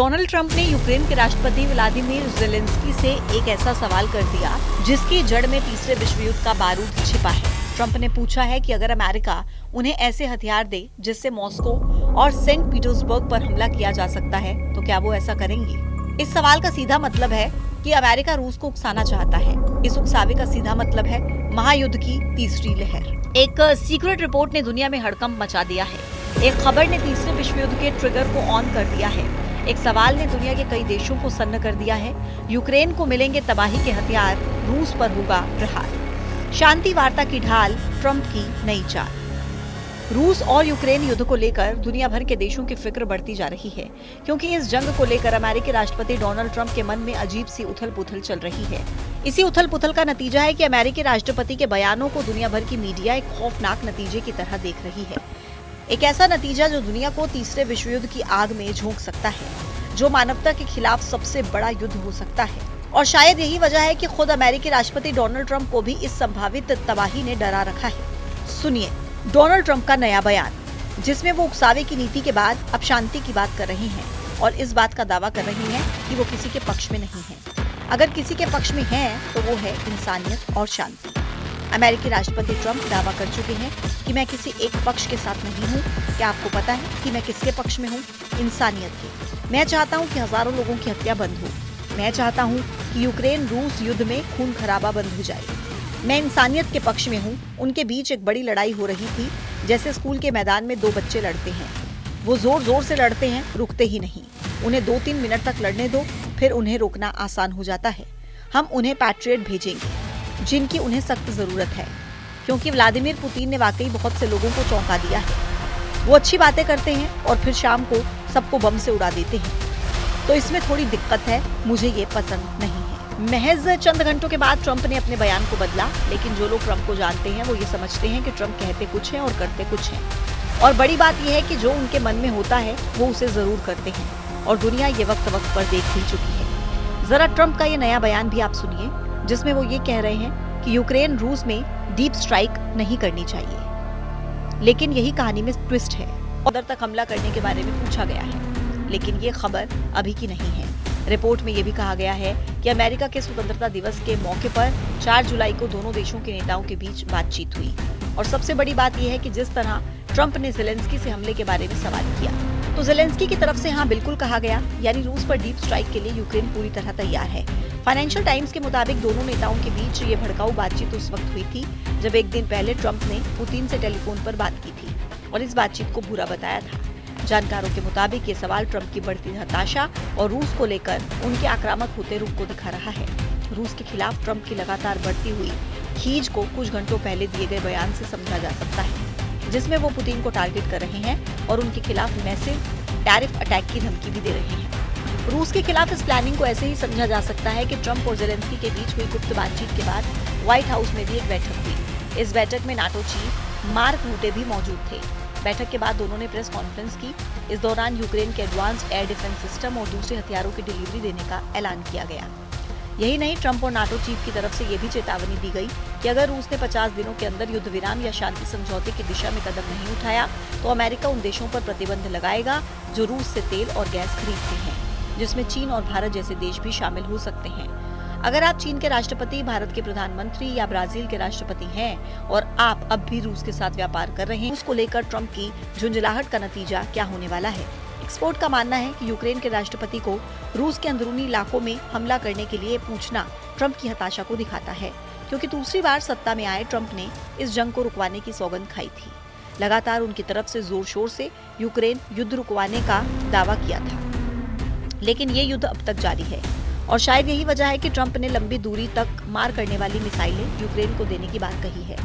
Donald Trump ने Ukraine के राष्ट्रपति व्लादिमीर ज़ेलेंस्की से एक ऐसा सवाल कर दिया जिसकी जड़ में तीसरे विश्व युद्ध का बारूद छिपा है। ट्रंप ने पूछा है कि अगर अमेरिका उन्हें ऐसे हथियार दे जिससे मॉस्को और सेंट पीटर्सबर्ग पर हमला किया जा सकता है तो क्या वो ऐसा करेंगे। इस सवाल का सीधा मतलब है कि अमेरिका रूस को उकसाना चाहता है। इस उकसावे का सीधा मतलब है महायुद्ध की तीसरी लहर। एक सीक्रेट रिपोर्ट ने दुनिया में हड़कंप मचा दिया है। एक खबर ने तीसरे विश्व युद्ध के ट्रिगर को ऑन कर दिया है। एक सवाल ने दुनिया के कई देशों को सन्न कर दिया है। यूक्रेन को मिलेंगे तबाही के हथियार, रूस पर होगा प्रहार। शांति वार्ता की ढाल, ट्रंप की नई चाल। रूस और यूक्रेन युद्ध को लेकर दुनिया भर के देशों की फिक्र बढ़ती जा रही है, क्योंकि इस जंग को लेकर अमेरिकी राष्ट्रपति डोनाल्ड ट्रंप के मन में अजीब सी उथल-पुथल चल रही है। इसी उथल-पुथल का नतीजा है कि अमेरिकी राष्ट्रपति के बयानों को दुनिया भर की मीडिया एक खौफनाक नतीजे की तरह देख रही है। एक ऐसा नतीजा जो दुनिया को तीसरे विश्व युद्ध की आग में झोंक सकता है, जो मानवता के खिलाफ सबसे बड़ा युद्ध हो सकता है। और शायद यही वजह है कि खुद अमेरिकी राष्ट्रपति डोनाल्ड ट्रंप को भी इस संभावित तबाही ने डरा रखा है। सुनिए डोनाल्ड ट्रंप का नया बयान, जिसमें वो उकसावे की नीति के बाद अब शांति की बात कर रहे हैं और इस बात का दावा कर रही हैं कि वो किसी के पक्ष में नहीं है। अगर किसी के पक्ष में है तो वो है इंसानियत और शांति। अमेरिकी राष्ट्रपति ट्रंप दावा कर चुके हैं कि मैं किसी एक पक्ष के साथ नहीं हूँ। क्या आपको पता है कि मैं किसके पक्ष में हूँ? इंसानियत के। मैं चाहता हूँ कि हजारों लोगों की हत्या बंद हो। मैं चाहता हूँ कि यूक्रेन रूस युद्ध में खून खराबा बंद हो जाए। मैं इंसानियत के पक्ष में हूँ। उनके बीच एक बड़ी लड़ाई हो रही थी, जैसे स्कूल के मैदान में दो बच्चे लड़ते हैं। वो जोर जोर से लड़ते हैं, रुकते ही नहीं। उन्हें 2-3 मिनट तक लड़ने दो, फिर उन्हें रोकना आसान हो जाता है। हम उन्हें पैट्रियट भेजेंगे जिनकी उन्हें सख्त जरूरत है, क्योंकि व्लादिमीर पुतिन ने वाकई बहुत से लोगों को चौंका दिया है। वो अच्छी बातें करते हैं और फिर शाम को सबको बम से उड़ा देते हैं। तो इसमें थोड़ी दिक्कत है, मुझे ये पसंद नहीं है। महज चंद घंटों के बाद ट्रंप ने अपने बयान को बदला, लेकिन जो लोग ट्रंप को जानते हैं वो ये समझते हैं कि ट्रंप कहते कुछ है और करते कुछ है। और बड़ी बात यह है कि जो उनके मन में होता है वो उसे जरूर करते हैं, और दुनिया ये वक्त वक्त पर देख ही चुकी है। जरा ट्रंप का ये नया बयान भी आप सुनिए, जिसमें वो ये कह रहे हैं कि यूक्रेन रूस में डीप स्ट्राइक नहीं करनी चाहिए। लेकिन यही कहानी में ट्विस्ट है। उधर तक हमला करने के बारे में पूछा गया है, लेकिन ये खबर अभी की नहीं है। रिपोर्ट में ये भी कहा गया है कि अमेरिका के स्वतंत्रता दिवस के मौके पर 4 जुलाई को दोनों देशों के नेताओं के बीच बातचीत हुई। और सबसे बड़ी बात यह है कि जिस तरह ट्रंप ने ज़ेलेंस्की से हमले के बारे में सवाल किया, तो ज़ेलेंस्की की तरफ से हाँ बिल्कुल कहा गया, यानी रूस पर डीप स्ट्राइक के लिए यूक्रेन पूरी तरह तैयार है। फाइनेंशियल टाइम्स के मुताबिक दोनों नेताओं के बीच ये भड़काऊ बातचीत उस वक्त हुई थी जब एक दिन पहले ट्रंप ने पुतिन से टेलीफोन पर बात की थी और इस बातचीत को बुरा बताया था। जानकारों के मुताबिक ये सवाल ट्रंप की बढ़ती हताशा और रूस को लेकर उनके आक्रामक होते रुख को दिखा रहा है। रूस के खिलाफ ट्रंप की लगातार बढ़ती हुई खींच को कुछ घंटों पहले दिए गए बयान से समझा जा सकता है, जिसमें वो पुतिन को टारगेट कर रहे हैं और उनके खिलाफ मैसिव टैरिफ अटैक की धमकी भी दे रहे हैं। रूस के खिलाफ इस प्लानिंग को ऐसे ही समझा जा सकता है कि ट्रंप और ज़ेलेंस्की के बीच हुई गुप्त बातचीत के बाद व्हाइट हाउस में भी एक बैठक हुई। इस बैठक में नाटो चीफ मार्क रूटे भी मौजूद थे। बैठक के बाद दोनों ने प्रेस कॉन्फ्रेंस की। इस दौरान यूक्रेन के एडवांस्ड एयर डिफेंस सिस्टम और दूसरे हथियारों की डिलीवरी देने का ऐलान किया गया। यही नहीं, ट्रंप और नाटो चीफ की तरफ से ये भी चेतावनी दी गई कि अगर रूस ने 50 दिनों के अंदर युद्ध विराम या शांति समझौते की दिशा में कदम नहीं उठाया तो अमेरिका उन देशों पर प्रतिबंध लगाएगा जो रूस से तेल और गैस खरीदते हैं, जिसमें चीन और भारत जैसे देश भी शामिल हो सकते हैं। अगर आप चीन के राष्ट्रपति, भारत के प्रधानमंत्री या ब्राजील के राष्ट्रपति हैं और आप अब भी रूस के साथ व्यापार कर रहे हैं, उसको लेकर ट्रंप की झुंझलाहट का नतीजा क्या होने वाला है। एक्सपर्ट का मानना है कि यूक्रेन के राष्ट्रपति को रूस के अंदरूनी इलाकों में हमला करने के लिए पूछना ट्रंप की हताशा को दिखाता है, क्योंकि दूसरी बार सत्ता में आए ट्रंप ने इस जंग को रुकवाने की सौगंध खाई थी। लगातार उनकी तरफ से जोर शोर से यूक्रेन युद्ध रुकवाने का दावा किया था, लेकिन ये युद्ध अब तक जारी है। और शायद यही वजह है कि ट्रंप ने लंबी दूरी तक मार करने वाली मिसाइलें यूक्रेन को देने की बात कही है,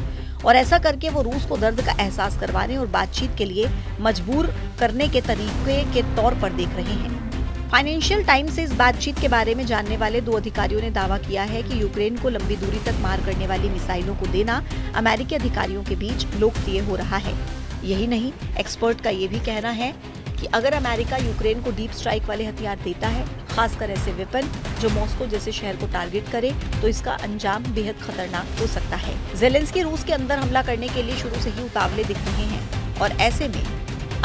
और ऐसा करके वो रूस को दर्द का एहसास करवाने और बातचीत के लिए मजबूर करने के तरीके के तौर पर देख रहे हैं। फाइनेंशियल टाइम्स से इस बातचीत के बारे में जानने वाले 2 अधिकारियों ने दावा किया है कि यूक्रेन को लंबी दूरी तक मार करने वाली मिसाइलों को देना अमेरिकी अधिकारियों के बीच लोकप्रिय हो रहा है। यही नहीं, एक्सपर्ट का ये भी कहना है कि अगर अमेरिका यूक्रेन को डीप स्ट्राइक वाले हथियार देता है, खासकर ऐसे वेपन जो मॉस्को जैसे शहर को टारगेट करे, तो इसका अंजाम बेहद खतरनाक हो सकता है। ज़ेलेंस्की रूस के अंदर हमला करने के लिए शुरू से ही उतावले दिख रहे हैं और ऐसे में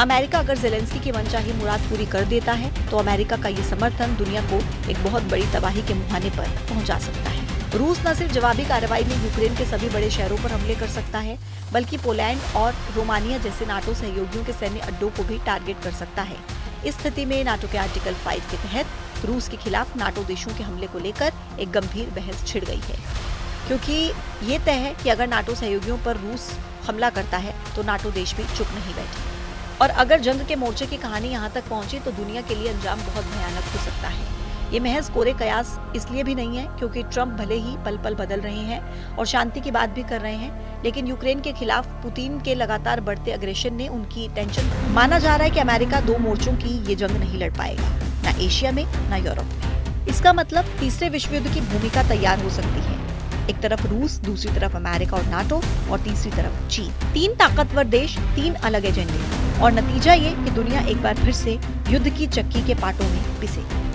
अमेरिका अगर ज़ेलेंस्की की मनचाही मुराद पूरी कर देता है तो अमेरिका का ये समर्थन दुनिया को एक बहुत बड़ी तबाही के मुहाने पर पहुंचा सकता है। रूस न सिर्फ जवाबी कार्रवाई में यूक्रेन के सभी बड़े शहरों पर हमले कर सकता है, बल्कि पोलैंड और रोमानिया जैसे नाटो सहयोगियों के सैन्य अड्डों को भी टारगेट कर सकता है। इस स्थिति में नाटो के आर्टिकल 5 के तहत रूस के खिलाफ नाटो देशों के हमले को लेकर एक गंभीर बहस छिड़ गई है, क्योंकि ये तय है कि अगर नाटो सहयोगियों पर रूस हमला करता है तो नाटो देश भी चुप नहीं बैठे। और अगर जंग के मोर्चे की कहानी यहाँ तक पहुंची तो दुनिया के लिए अंजाम बहुत भयानक हो सकता है। ये महज कोरे कयास इसलिए भी नहीं है क्योंकि ट्रंप भले ही पल पल बदल रहे हैं और शांति की बात भी कर रहे हैं, लेकिन यूक्रेन के खिलाफ पुतिन के लगातार बढ़ते अग्रेशन ने उनकी टेंशन। माना जा रहा है कि अमेरिका 2 मोर्चों की ये जंग नहीं लड़ पाएगा, न एशिया में न यूरोप में। इसका मतलब तीसरे विश्व युद्ध की भूमिका तैयार हो सकती है। एक तरफ रूस, दूसरी तरफ अमेरिका और नाटो और तीसरी तरफ चीन। 3 ताकतवर देश, 3 अलग एजेंडे और नतीजा ये कि दुनिया एक बार फिर से युद्ध की चक्की के पाटों में पिसेगी।